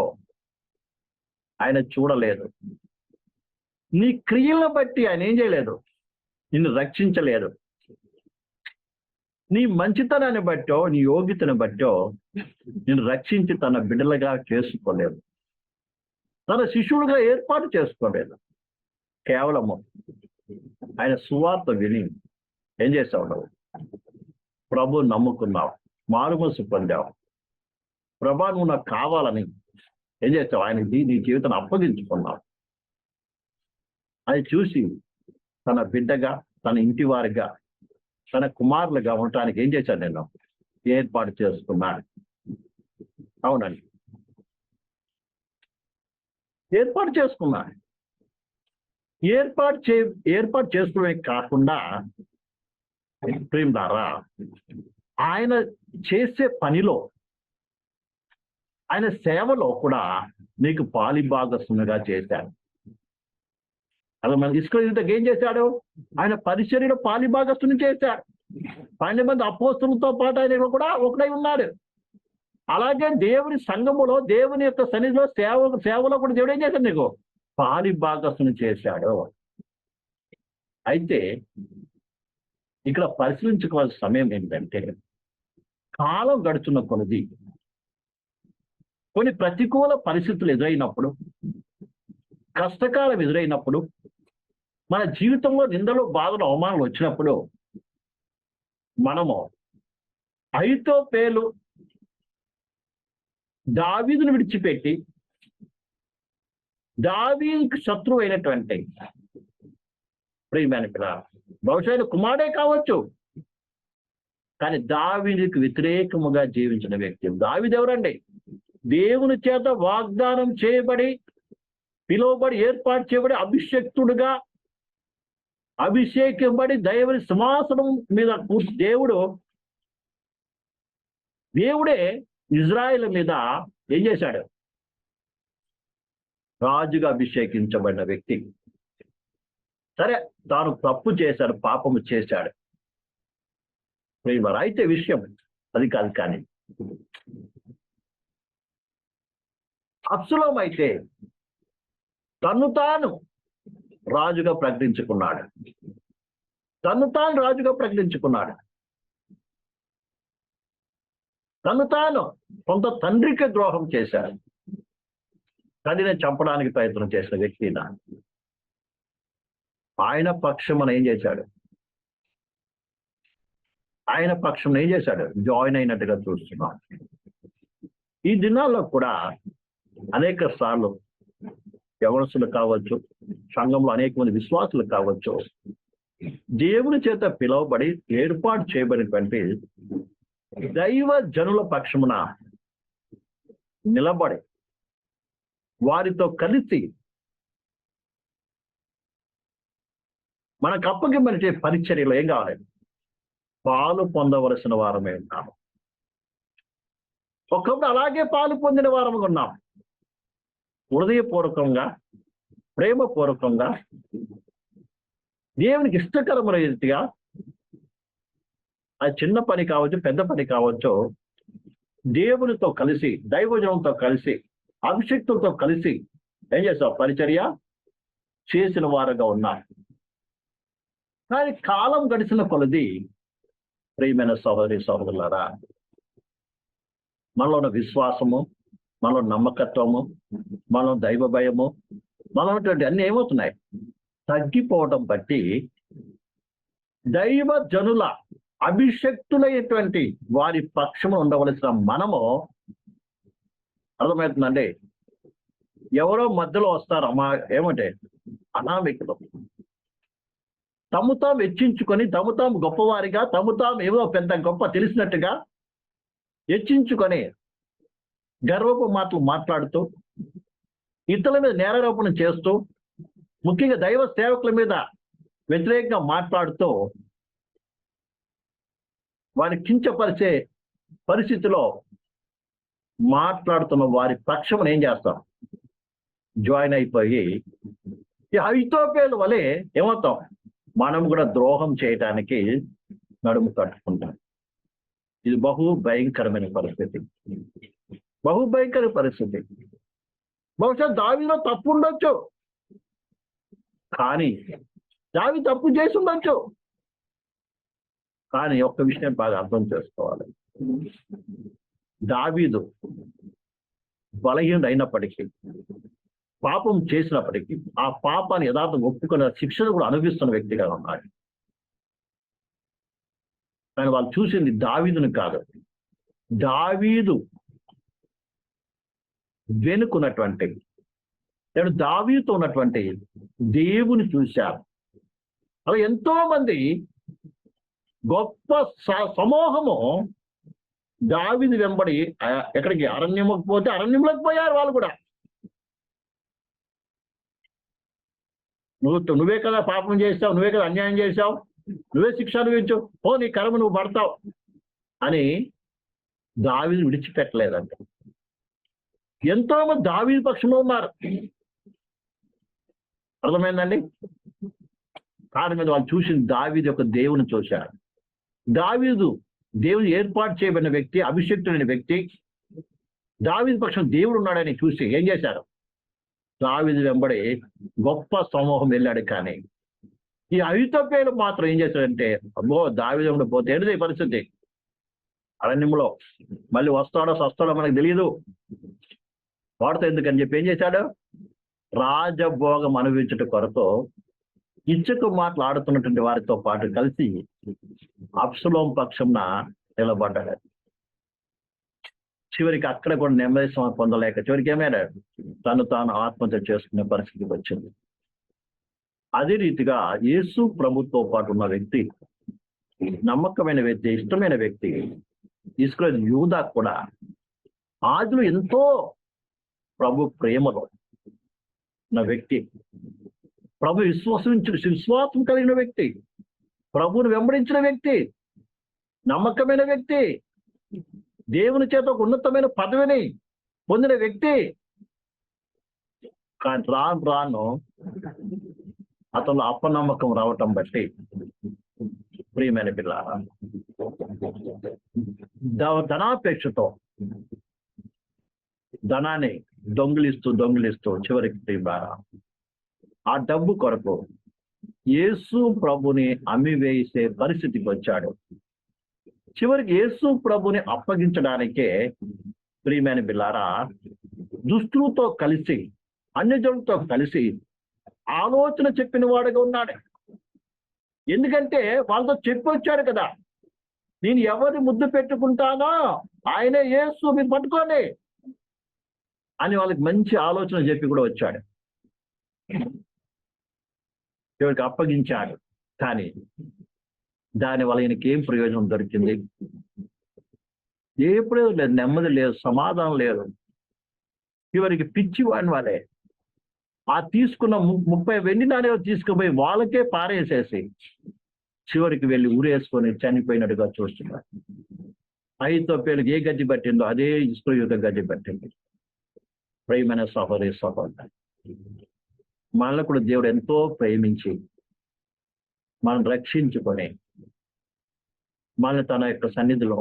ఆయన చూడలేదు. నీ క్రియలను బట్టి ఆయన ఏం చేయలేదు, నిన్ను రక్షించలేదు. నీ మంచితనాన్ని బట్టో, నీ యోగ్యతను బట్టో నిన్ను రక్షించి తన బిడ్డలుగా చేసుకోలేదు, తన శిష్యుడుగా ఏర్పాటు చేసుకోలేదు. కేవలము ఆయన సువార్త విని ఏం చేసావు, నువ్వు ప్రభు నమ్ముకున్నావు, మారుమనసు పొందావు. ప్రభా నువ్వు నాకు కావాలని ఏం చేస్తావు? ఆయనకి నీ జీవితాన్ని అప్పగించుకున్నావు. అది చూసి తన బిడ్డగా, తన ఇంటి వారిగా, తన కుమారులుగా ఉండటానికి ఏం చేశాడు? నేను ఏర్పాటు చేసుకున్నాడు. అవునండి, ఏర్పాటు చేసుకున్నాడు. ఏర్పాటు చేసుకోవడమే కాకుండా ప్రేమదారా, ఆయన చేసే పనిలో, ఆయన సేవలో కూడా నీకు పాలిభాగస్సునిగా చేశాడు. అలా మన ఇస్కరియోతుకు ఏం చేశాడు? ఆయన పరిచర్యలో పాలిభాగస్తుని చేశాడు. 12 మంది అపోస్తలులతో పాటు ఆయన కూడా ఒకడై ఉన్నాడు. అలాగే దేవుని సంఘములో, దేవుని యొక్క సన్నిధిలో సేవలో కూడా దేవుడు ఏం చేశాడు? నీకు పాలిభాగస్తుని చేశాడు. అయితే ఇక్కడ పరిశీలించుకోవాల్సిన సమయం ఏంటంటే, కాలం గడుచున్న కొలది కొన్ని ప్రతికూల పరిస్థితులు ఎదురైనప్పుడు, కష్టకాలం ఎదురైనప్పుడు, మన జీవితంలో నిందలు, బాధలు, అవమానాలు వచ్చినప్పుడు మనము అహీతోపెలు దావీదును విడిచిపెట్టి దావీదుకు శత్రువు అయినటువంటి ప్రియమైన పిల్ల, బహుశా కుమారుడే కావచ్చు, కానీ దావీదుకు వ్యతిరేకముగా జీవించిన వ్యక్తి. దావీదు ఎవరండి? దేవుని చేత వాగ్దానం చేయబడి, పిలువబడి, ఏర్పాటు చేయబడి, అభిషక్తుడుగా అభిషేకింపబడి దేవుని సింహాసనం మీద దేవుడే ఇజ్రాయేల్ మీద ఏం చేశాడు? రాజుగా అభిషేకించబడిన వ్యక్తి. సరే, తాను తప్పు చేశాడు, పాపము చేశాడు. అయితే విషయం అది కాదు. కానీ అబ్షలోము అయితే తను తాను రాజుగా ప్రకటించుకున్నాడు. తను కొంత తండ్రికి ద్రోహం చేశాడు. తండ్రిని చంపడానికి ప్రయత్నం చేసిన వ్యక్తి ఆయన పక్షమున ఏం చేశాడు? జాయిన్ అయినట్టుగా చూస్తున్నాం. ఈ దినాల్లో కూడా అనేక సార్లు యవనస్తులు కావచ్చు, సంఘంలో అనేక మంది విశ్వాసులు కావచ్చు, దేవుని చేత పిలువబడి ఏర్పాటు చేయబడినటువంటి దైవ జనుల పక్షమున నిలబడి వారితో కలిసి మనకు అప్పగించే పరిచర్యలో ఏం కావాలి? పాలు పొందవలసిన వారమే ఉన్నాము. ఒకప్పుడు అలాగే పాలు పొందిన వారముగా ఉన్నాం. హృదయపూర్వకంగా, ప్రేమపూర్వకంగా, దేవునికి ఇష్టకరమైన రీతిగా, అది చిన్న పని కావచ్చు, పెద్ద పని కావచ్చు, దేవునితో కలిసి, దైవజనంతో కలిసి, అభిషక్తులతో కలిసి ఏం చేస్తాం? పరిచర్య చేసిన వారుగా ఉన్నారు. కానీ కాలం గడిచిన కొలది ప్రియమైన సహోదరి సహోదరులారా, మనలో ఉన్న విశ్వాసము, మనలో నమ్మకత్వము, మనలో దైవ భయము, మనలో ఉన్నటువంటి అన్ని ఏమవుతున్నాయి? తగ్గిపోవడం బట్టి దైవ జనుల అభిషక్తులైనటువంటి వారి పక్షము ఉండవలసిన మనము, అర్థమవుతుందండి, ఎవరో మధ్యలో వస్తారు ఏమంటే అనామికులు, తము తాము హెచ్చించుకొని, తము తాము గొప్పవారిగా, తము తాము ఏవో పెద్ద గొప్ప తెలిసినట్టుగా హెచ్చించుకొని గర్వపు మాటలు మాట్లాడుతూ, ఇతరుల మీద నేరారోపణ చేస్తూ, ముఖ్యంగా దైవ సేవకుల మీద వ్యతిరేకంగా మాట్లాడుతూ, వారిని కించపరిచే పరిస్థితిలో మాట్లాడుతున్న వారి పక్షమును ఏం చేస్తాం? జాయిన్ అయిపోయి ఈ అహీతోపెలు వలె ఏమవుతాం? మనం కూడా ద్రోహం చేయడానికి నడుము కట్టుకుంటాం. ఇది బహు భయంకరమైన పరిస్థితి. బహుశా దావీదులో తప్పు ఉండొచ్చు, కానీ దావీదు తప్పు చేసి ఉండొచ్చు. కానీ ఒక్క విషయం బాగా అర్థం చేసుకోవాలి. దావీదు బలహీనుడు అయినప్పటికీ, పాపం చేసినప్పటికీ, ఆ పాపాన్ని యథార్థం ఒప్పుకున్న శిక్షను కూడా అనుభవిస్తున్న వ్యక్తిగా ఉన్నాడు. కానీ వాళ్ళు చూసింది దావీదుని కాదు. దావీదు వెనుకున్నటువంటి నేను దావీదుతో ఉన్నటువంటి దేవుని చూశారు. అలా ఎంతో మంది గొప్ప సమూహము దావీదు వెంబడి ఎక్కడికి అరణ్యముకు పోతే అరణ్యంలోకి పోయారు. వాళ్ళు కూడా నువ్వే కదా పాపం చేస్తావు, నువ్వే కదా అన్యాయం చేశావు, నువ్వే శిక్ష అనుభవించు, ఓ నీ కర్మ నువ్వు పడతావు అని దావీదు విడిచిపెట్టలేదంట. ఎంతో మంది దావీదు పక్షంలో ఉన్నారు. అర్థమైందండి? కారణం మీద వాళ్ళు చూసిన దావీదు యొక్క దేవుని చూశారు. దావీదు దేవుడు ఏర్పాటు చేయబడిన వ్యక్తి, అభిషేక్తుడైన వ్యక్తి. దావీదు పక్షం దేవుడు ఉన్నాడని చూసి ఏం చేశారు? దావీదు వెంబడి గొప్ప సమూహం వెళ్ళాడు. కానీ ఈ అహితోపేలు మాత్రం ఏం చేశాడంటే, అబ్బో దావీదు వెంబడి పోతే ఏంటిది పరిస్థితి, అరణ్యంలో మళ్ళీ వస్తాడో సస్తాడో మనకు తెలియదు, వాడితో ఎందుకని చెప్పి ఏం చేశాడు? రాజభోగం అనుభవించట కొరతో ఇచ్చకు మాట్లాడుతున్నటువంటి వారితో పాటు కలిసి అబ్షలోము పక్షంన నిలబడ్డాడు. చివరికి అక్కడ కూడా నెమ్మది పొందలేక చివరికి ఏమైనాడు? తాను ఆత్మహత్య చేసుకునే పరిస్థితికి వచ్చింది. అదే రీతిగా యేసు ప్రభుతో పాటు ఉన్న వ్యక్తి, నమ్మకమైన వ్యక్తి, ఇష్టమైన వ్యక్తి ఇస్కరియోతు యూదా కూడా ఆదిలో ఎంతో ప్రభు ప్రేమలో ఉన్న వ్యక్తి, ప్రభు విశ్వాసం కలిగిన వ్యక్తి, ప్రభువును వెంబడించిన వ్యక్తి, నమ్మకమైన వ్యక్తి, దేవుని చేత ఒక ఉన్నతమైన పదవిని పొందిన వ్యక్తి. కానీ రాను అతను అపనమ్మకం రావటం బట్టి ప్రియమైన పిల్లారా, ధనాపేక్షతో ధనాన్ని దొంగిలిస్తూ చివరికి ప్రియమారా ఆ డబ్బు కొరకు యేసు ప్రభుని అమ్మివేసే పరిస్థితికి వచ్చాడు. చివరికి యేసు ప్రభుని అప్పగించడానికే ప్రియమైన బిల్లారా దుస్తులతో కలిసి, అన్యజనులతో కలిసి ఆలోచన చెప్పిన వాడుగా ఉన్నాడు. ఎందుకంటే వాళ్ళతో చెప్పి వచ్చాడు కదా, నేను ఎవరిని ముద్దు పెట్టుకుంటానో ఆయనే యేసు, మీరు పట్టుకోండి అని వాళ్ళకి మంచి ఆలోచన చెప్పి కూడా వచ్చాడు. చివరికి అప్పగించాడు. కానీ దానివల్ల ఈయనకి ఏం ప్రయోజనం దొరికింది? ఏ ప్రయోజనం లేదు, నెమ్మది లేదు, సమాధానం లేదు. చివరికి పిచ్చివాడిని వాళ్ళే ఆ తీసుకున్న 30 వెండి నాణేలు తీసుకుపోయి వాళ్ళకే పారేసేసి చివరికి వెళ్ళి ఊరేసుకొని చనిపోయినట్టుగా చూస్తున్నారు. అహితోపేలుకి ఏ గడ్డి పట్టిందో అదే ఇస్కరియోతు గడ్డి పట్టింది. ప్రియమైన సహోదరి సహోదరు, మనల్ని కూడా దేవుడు ఎంతో ప్రేమించి మనం రక్షించుకొని మనల్ని తన యొక్క సన్నిధిలో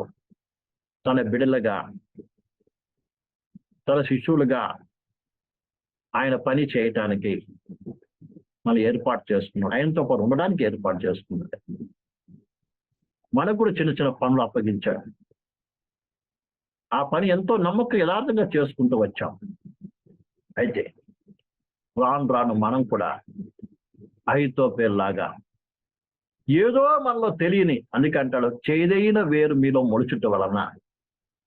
తన బిడ్డలుగా, తన శిష్యులుగా ఆయన పని చేయటానికి మనం ఏర్పాటు చేసుకున్నాం. ఆయనతో పాటు ఉండడానికి ఏర్పాటు చేసుకున్నాడు. మనకు కూడా చిన్న చిన్న పనులు అప్పగించాడు. ఆ పని ఎంతో నమ్మకం యథార్థంగా చేసుకుంటూ వచ్చాం. అయితే రాను మనం కూడా అహితోపేలులాగా ఏదో మనలో తెలియని, అందుకంటాడు చేదైన వేరు మీలో మొలుచుట వలన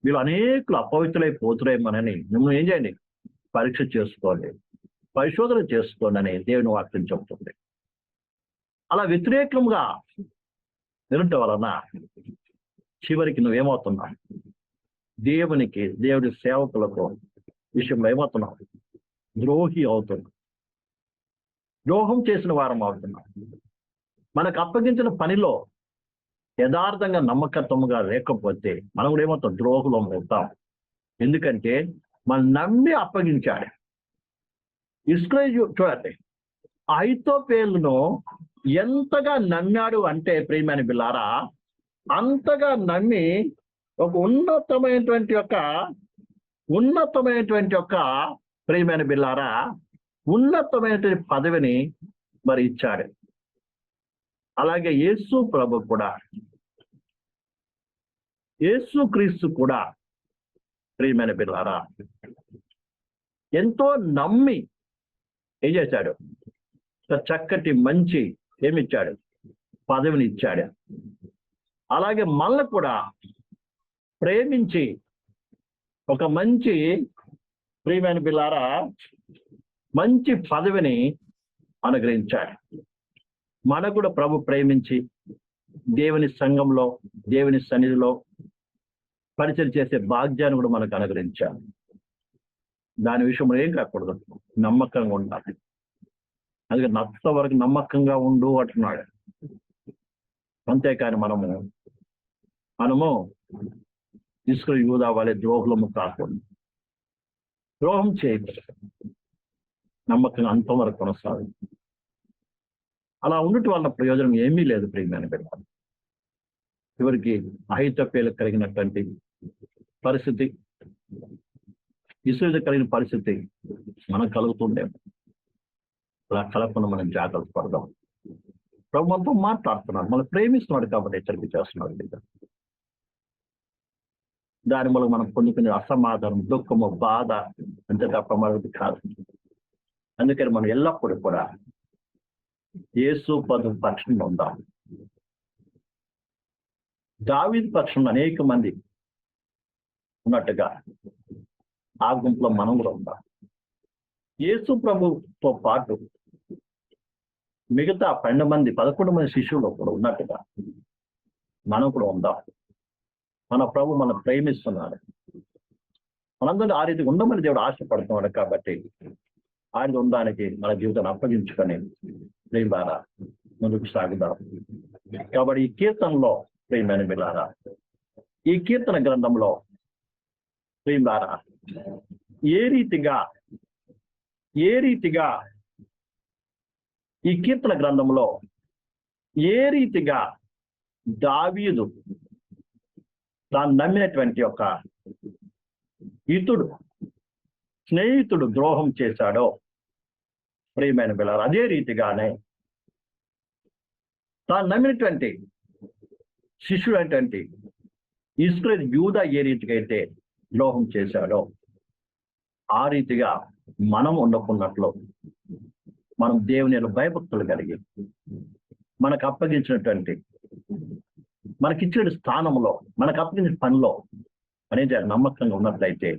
మీరు అనేకులు అపవిత్రులైపోతురేమోనని మిమ్మల్ని ఏం చేయండి? పరీక్ష చేసుకోండి, పరిశోధన చేసుకోండి అని దేవుని వాక్యం చెబుతుంది. అలా వ్యతిరేకంగా వినటం వలన చివరికి నువ్వేమవుతున్నావు? దేవుడి సేవకులకు విషయంలో ఏమవుతున్నావు? ద్రోహి అవుతున్నావు, ద్రోహం చేసిన వారం అవుతున్నావు. మనకు అప్పగించిన పనిలో యథార్థంగా నమ్మకత్వముగా లేకపోతే మనం కూడా ఏమవుతాం? ద్రోహులం అవుతాం. ఎందుకంటే మనం నమ్మి అప్పగించాడు. ఇస్కరియోతు చూడండి, అహితోపేలును ఎంతగా నమ్మాడు అంటే ప్రియమైన బిల్లారా, అంతగా నమ్మి ఒక ఉన్నతమైనటువంటి యొక్క ప్రియమైన బిల్లారా ఉన్నతమైనటువంటి పదవిని మరి ఇచ్చాడు. అలాగే యేసు ప్రభు కూడా, యేసు క్రీస్తు కూడా ప్రియమైన బిడ్డలారా ఎంతో నమ్మి ఏం చేశాడు? చక్కటి మంచి ఏమిచ్చాడు? పదవిని ఇచ్చాడు. అలాగే మనల్ని కూడా ప్రేమించి ఒక మంచి ప్రియమైన బిల్లారా, మంచి పదవిని అనుగ్రహించాడు. మనకు కూడా ప్రభు ప్రేమించి దేవుని సంఘంలో, దేవుని సన్నిధిలో పరిచయం చేసే భాగ్యాన్ని కూడా మనకు అనుగ్రహించాడు. దాని విషయంలో ఏం కాకూడదు, నమ్మకంగా ఉండాలి. అందుకే నచ్చ వరకు నమ్మకంగా ఉండు అంటున్నాడు. అంతేకాని మనము తీసుకుని యూదా వాళ్ళే ద్రోహులము కాకూడదు. ద్రోహం చేయకూడదు, నమ్మకంగా అంతవరకు కొనసాగు. అలా ఉండటం వల్ల ప్రయోజనం ఏమీ లేదు. ప్రియమైన బిడ్డ, చివరికి అహితోపేలు కలిగినటువంటి పరిస్థితి, ఇశ్రాయేలు కలిగిన పరిస్థితి మనకు కలుగుతుండేమో. అలా కలగకుండా మనం జాగ్రత్త పడదాం. ప్రభు మనతో మాట్లాడుతున్నాడు, మనం ప్రేమిస్తున్నాడు కాబట్టి హెచ్చరిక చేస్తున్నాడు. దాని వల్ల మనం కొన్ని అసమాధానం, దుఃఖము, బాధ అంతే తప్ప మరొకటి కాదు. అందుకని మనం ఎల్లప్పుడూ కూడా యేసు పక్షంలో ఉందాం. దావీదు పక్షంలో అనేక మంది ఉన్నట్టుగా ఆ గుంపులో మనం కూడా ఉందాం. యేసు ప్రభుతో పాటు మిగతా 11 మంది శిష్యులు కూడా ఉన్నట్టుగా మనం కూడా ఉందాం. మన ప్రభు మనం ప్రేమిస్తున్నాడు. మనందరూ ఆ రీతి ఉండమని దేవుడు ఆశపడుతున్నాడు. కాబట్టి ఆయన ఉండడానికి మన జీవితాన్ని అప్పగించుకొని ప్రేమారా ముందుకు సాగుదాం. కాబట్టి ఈ కీర్తనలో ప్రేమైన బిడ్డలారా, ఈ కీర్తన గ్రంథంలో ప్రేమారా ఏ రీతిగా ఈ కీర్తన గ్రంథంలో ఏ రీతిగా దావీదు తాను నమ్మినటువంటి ఒక స్నేహితుడు ద్రోహం చేశాడో ప్రియమైన బిడ్డలారా, అదే రీతిగానే తాను నమ్మినటువంటి శిష్యుడు అంటే ఇశ్రాయేలు యూదా ఏ రీతిగా అయితే ద్రోహం చేశాడో ఆ రీతిగా మనం ఉండకున్నట్లు మనం దేవుని భయభక్తులు కలిగి మనకు అప్పగించినటువంటి, మనకిచ్చిన స్థానంలో, మనకు అప్పగించిన పనిలో అనేది నమ్మకంగా ఉన్నట్లయితే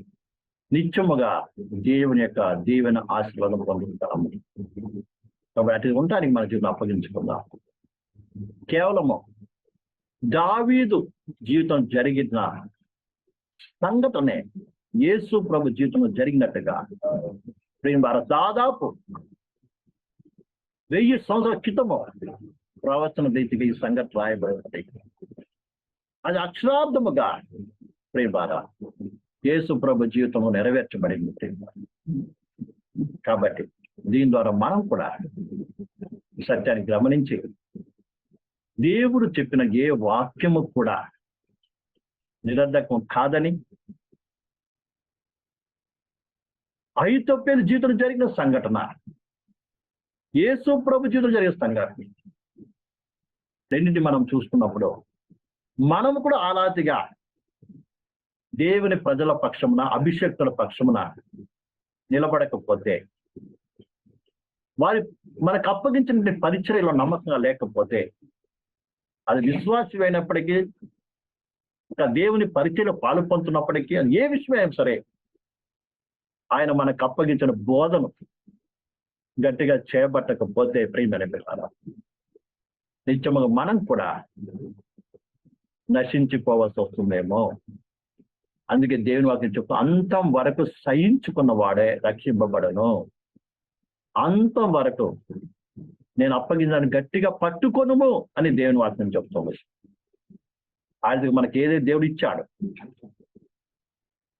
నిత్యముగా దేవుని యొక్క దీవెన ఆశీర్వాదం పొందుతాము. కాబట్టి అటు ఉండడానికి మన జీవితం అప్పగించుకుందాం. కేవలము దావీదు జీవితం జరిగిన సంఘటనే యేసు ప్రభు జీవితంలో జరిగినట్టుగా దాదాపు 1000 సంవత్సరాల క్రితము ప్రవచన రీతిగా ఈ సంఘటన రాయబడి అది అక్షరార్థముగా ప్రేమారా యేసు ప్రభు జీవితంలో నెరవేర్చబడింది. కాబట్టి దీని ద్వారా మనం కూడా సత్యాన్ని గమనించి దేవుడు చెప్పిన ఏ వాక్యము కూడా నిరర్ధకం కాదని, అహితోపేలు జీవితంలో జరిగిన సంఘటన, యేసు ప్రభు జీవితంలో జరిగిన సంఘటన రెండింటిని మనం చూసుకున్నప్పుడు మనము కూడా అలాంటిగా దేవుని ప్రజల పక్షమున, అభిషేక్తుల పక్షమున నిలబడకపోతే, వారి మనకు అప్పగించిన పరిచర్యలో నమ్మకంగా లేకపోతే, అది విశ్వాసం అయినప్పటికీ, దేవుని పరిచయలో పాలు పొందుతున్నప్పటికీ, అది ఏ విషయమైనా సరే ఆయన మనకు అప్పగించిన బోధను గట్టిగా చేయబట్టకపోతే ప్రియమైన పిల్లల నిత్యముగా మనం కూడా నశించిపోవాల్సి వస్తుందేమో. అందుకే దేవుని వాక్యం చెప్పు, అంతం వరకు సహించుకున్న వాడే రక్షింపబడను. అంతం వరకు నేను అప్పగించాను గట్టిగా పట్టుకొనుము అని దేవుని వాక్యం చెప్తుంది. ఆయనకి మనకి ఏదైతే దేవుడు ఇచ్చాడు,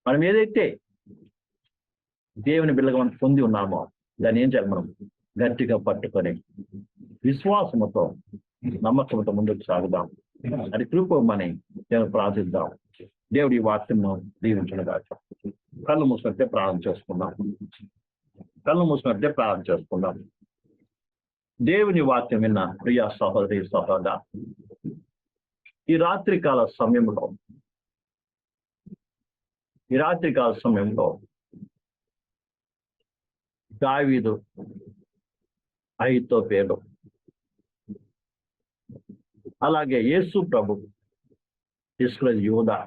మనం ఏదైతే దేవుని బిడ్డగా మనం పొంది ఉన్నామో దాన్ని ఏం చేయాలి? మనం గట్టిగా పట్టుకొని విశ్వాసముతో, నమ్మకంతో ముందుకు సాగుదాం. అది కృపమని దేవుని ప్రార్థిద్దాం. దేవుడి ఈ వాక్యంను దీవించనుగా. కళ్ళు మూసినట్టే ప్రార్థన చేసుకుందాం. దేవుని వాక్యం విన్న ప్రియ సహోదరి సహోదర, ఈ రాత్రికాల సమయంలో దావీదు, అహితోపేలు, అలాగే యేసు ప్రభు, ఇశ్రాయేలు యూదా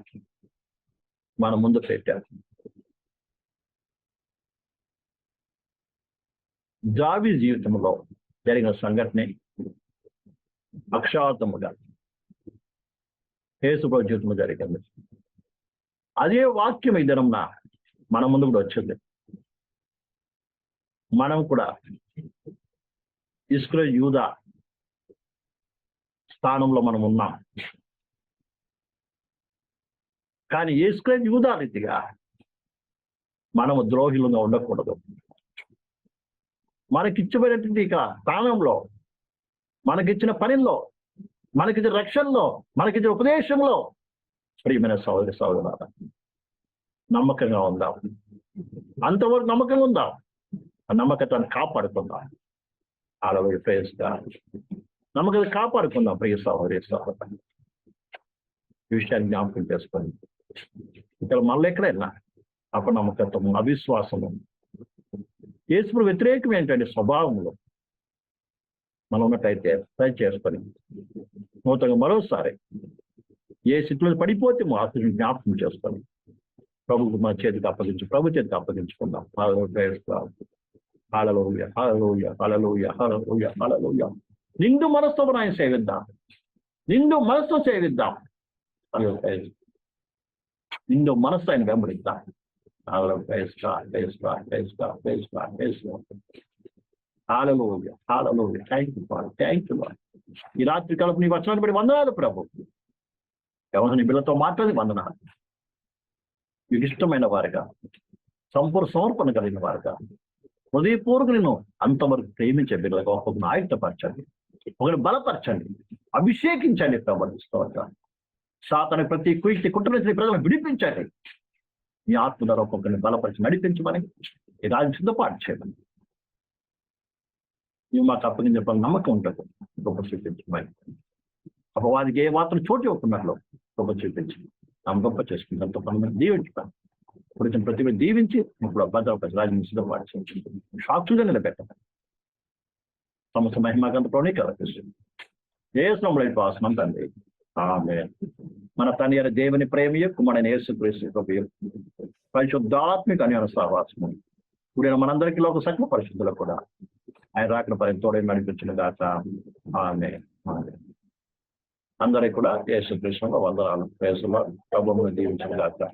మన ముందు పెట్టారు. దావీదు జీవితంలో జరిగిన సంఘటన అక్షార్థముగా యేసు ప్రభు జీవితంలో జరిగింది. అదే వాక్యం ఈ దినంన మన ముందు కూడా వచ్చింది. మనం కూడా ఇస్రాయేలు యూదా స్థానంలో మనం ఉన్నాం. కానీ ఇస్రాయేలు యూదా రీతిగా మనము ద్రోహులుగా ఉండకూడదు. మనకిచ్చబడినటువంటి ఇక స్థానంలో, మనకిచ్చిన పనిలో, మనకిచ్చిన రక్షణలో, మనకిచ్చిన ఉపదేశంలో ప్రియమైన సహోదరి సహోదరులారా నమ్మకంగా ఉందాం. అంతవరకు నమ్మకంగా ఉందాం. ఆ నమ్మకతాన్ని కాపాడుకుందాం. అలా ప్రేస్గా నమ్మకం కాపాడుకుందాం. ప్రియ సహోదరి సహోదరు ఈ విషయాన్ని జ్ఞాపకం చేసుకోండి. ఇక్కడ మళ్ళీ ఎక్కడైనా అపనమ్మకత్వము, అవిశ్వాసము, యేసు వ్యతిరేకం ఏంటంటే స్వభావంలో మనం ఉన్నట్టయితే ట్రై చేసుకొని నూతనంగా మరోసారి ఏ స్థితిలో పడిపోతే మా ఆశను జ్ఞాపకం చేసుకొని ప్రభుకు మా చేతికి అప్పగించు, ప్రభు చేతికి అప్పగించుకుందాం. హల్లెలూయా, హల్లెలూయా, హల్లెలూయా, హల్లెలూయా, హల్లెలూయా. నిండు మనస్సుతో ఆయన సేవిద్దాం. నిండు మనస్సుతో సేవిద్దాం. నిండు మనస్సు ఆయన వెంబడిద్దాం. Hallelujah, hallelujah. Thank you father, thank you lord. ఈ రాత్రి కాలం నీ వచనాన్ని బట్టి వందనాలు ప్రభు. ఎవరు నీ బిడ్డలతో మాట్లాడి వందనాలు. మీకు ఇష్టమైన వారుగా, సంపూర్ణ సమర్పణ కలిగిన వారుగా, హృదయపూర్వక నేను అంతవరకు ప్రేమించే బిడ్డలుగా ఒకరిని ఆయుధపరచండి, ఒకరిని బలపరచండి, అభిషేకించండి ప్రభు. సాతాను ప్రతి కుయుక్తి కుట్ర ప్రజలను విడిపించండి. మీ ఆత్మ ద్వారా ఒక్కొక్కరిని బలపరిచి నడిపించమని ఈ రాజ్యం సిద్ధపాటు చేయమని నువ్వు మాకు అప్పగించే నమ్మకం ఉంటుంది. గొప్ప చూపించమని అపవాదికి ఏ మాత్రం చోటు ఇవ్వకున్నట్లు గొప్ప చూపించి గొప్ప చేసుకుని ఎంతో పనులను దీవించుతాను. ఇప్పుడు ప్రతి దీవించి ఇప్పుడు భద్రపరిచి రాజ్యం సిద్ధపాటు చేయించి సాక్షులుగా నిలబెట్టండి. సమస్త మహిమాకంత ప్రణీకరిస్తుంది. ఏ శ్రమలు తండ్రి. ఆమేన్. మన తండ్రి అయిన దేవుని ప్రేమయు కుమారుడైన యేసుక్రీస్తు కృపయు పరిశుద్ధాత్మిక అన్యోన్య సహవాసము కూడిన మనందరికీ లోక సకల పరిశుద్ధులకు కూడా ఆయన రాకడ పర్యంతం తోడే నడిపించిన గాక. ఆమేన్. అందరికీ కూడా యేసుక్రీస్తులో వందనాలు. యేసులో ప్రభువును దీవించిన గాక.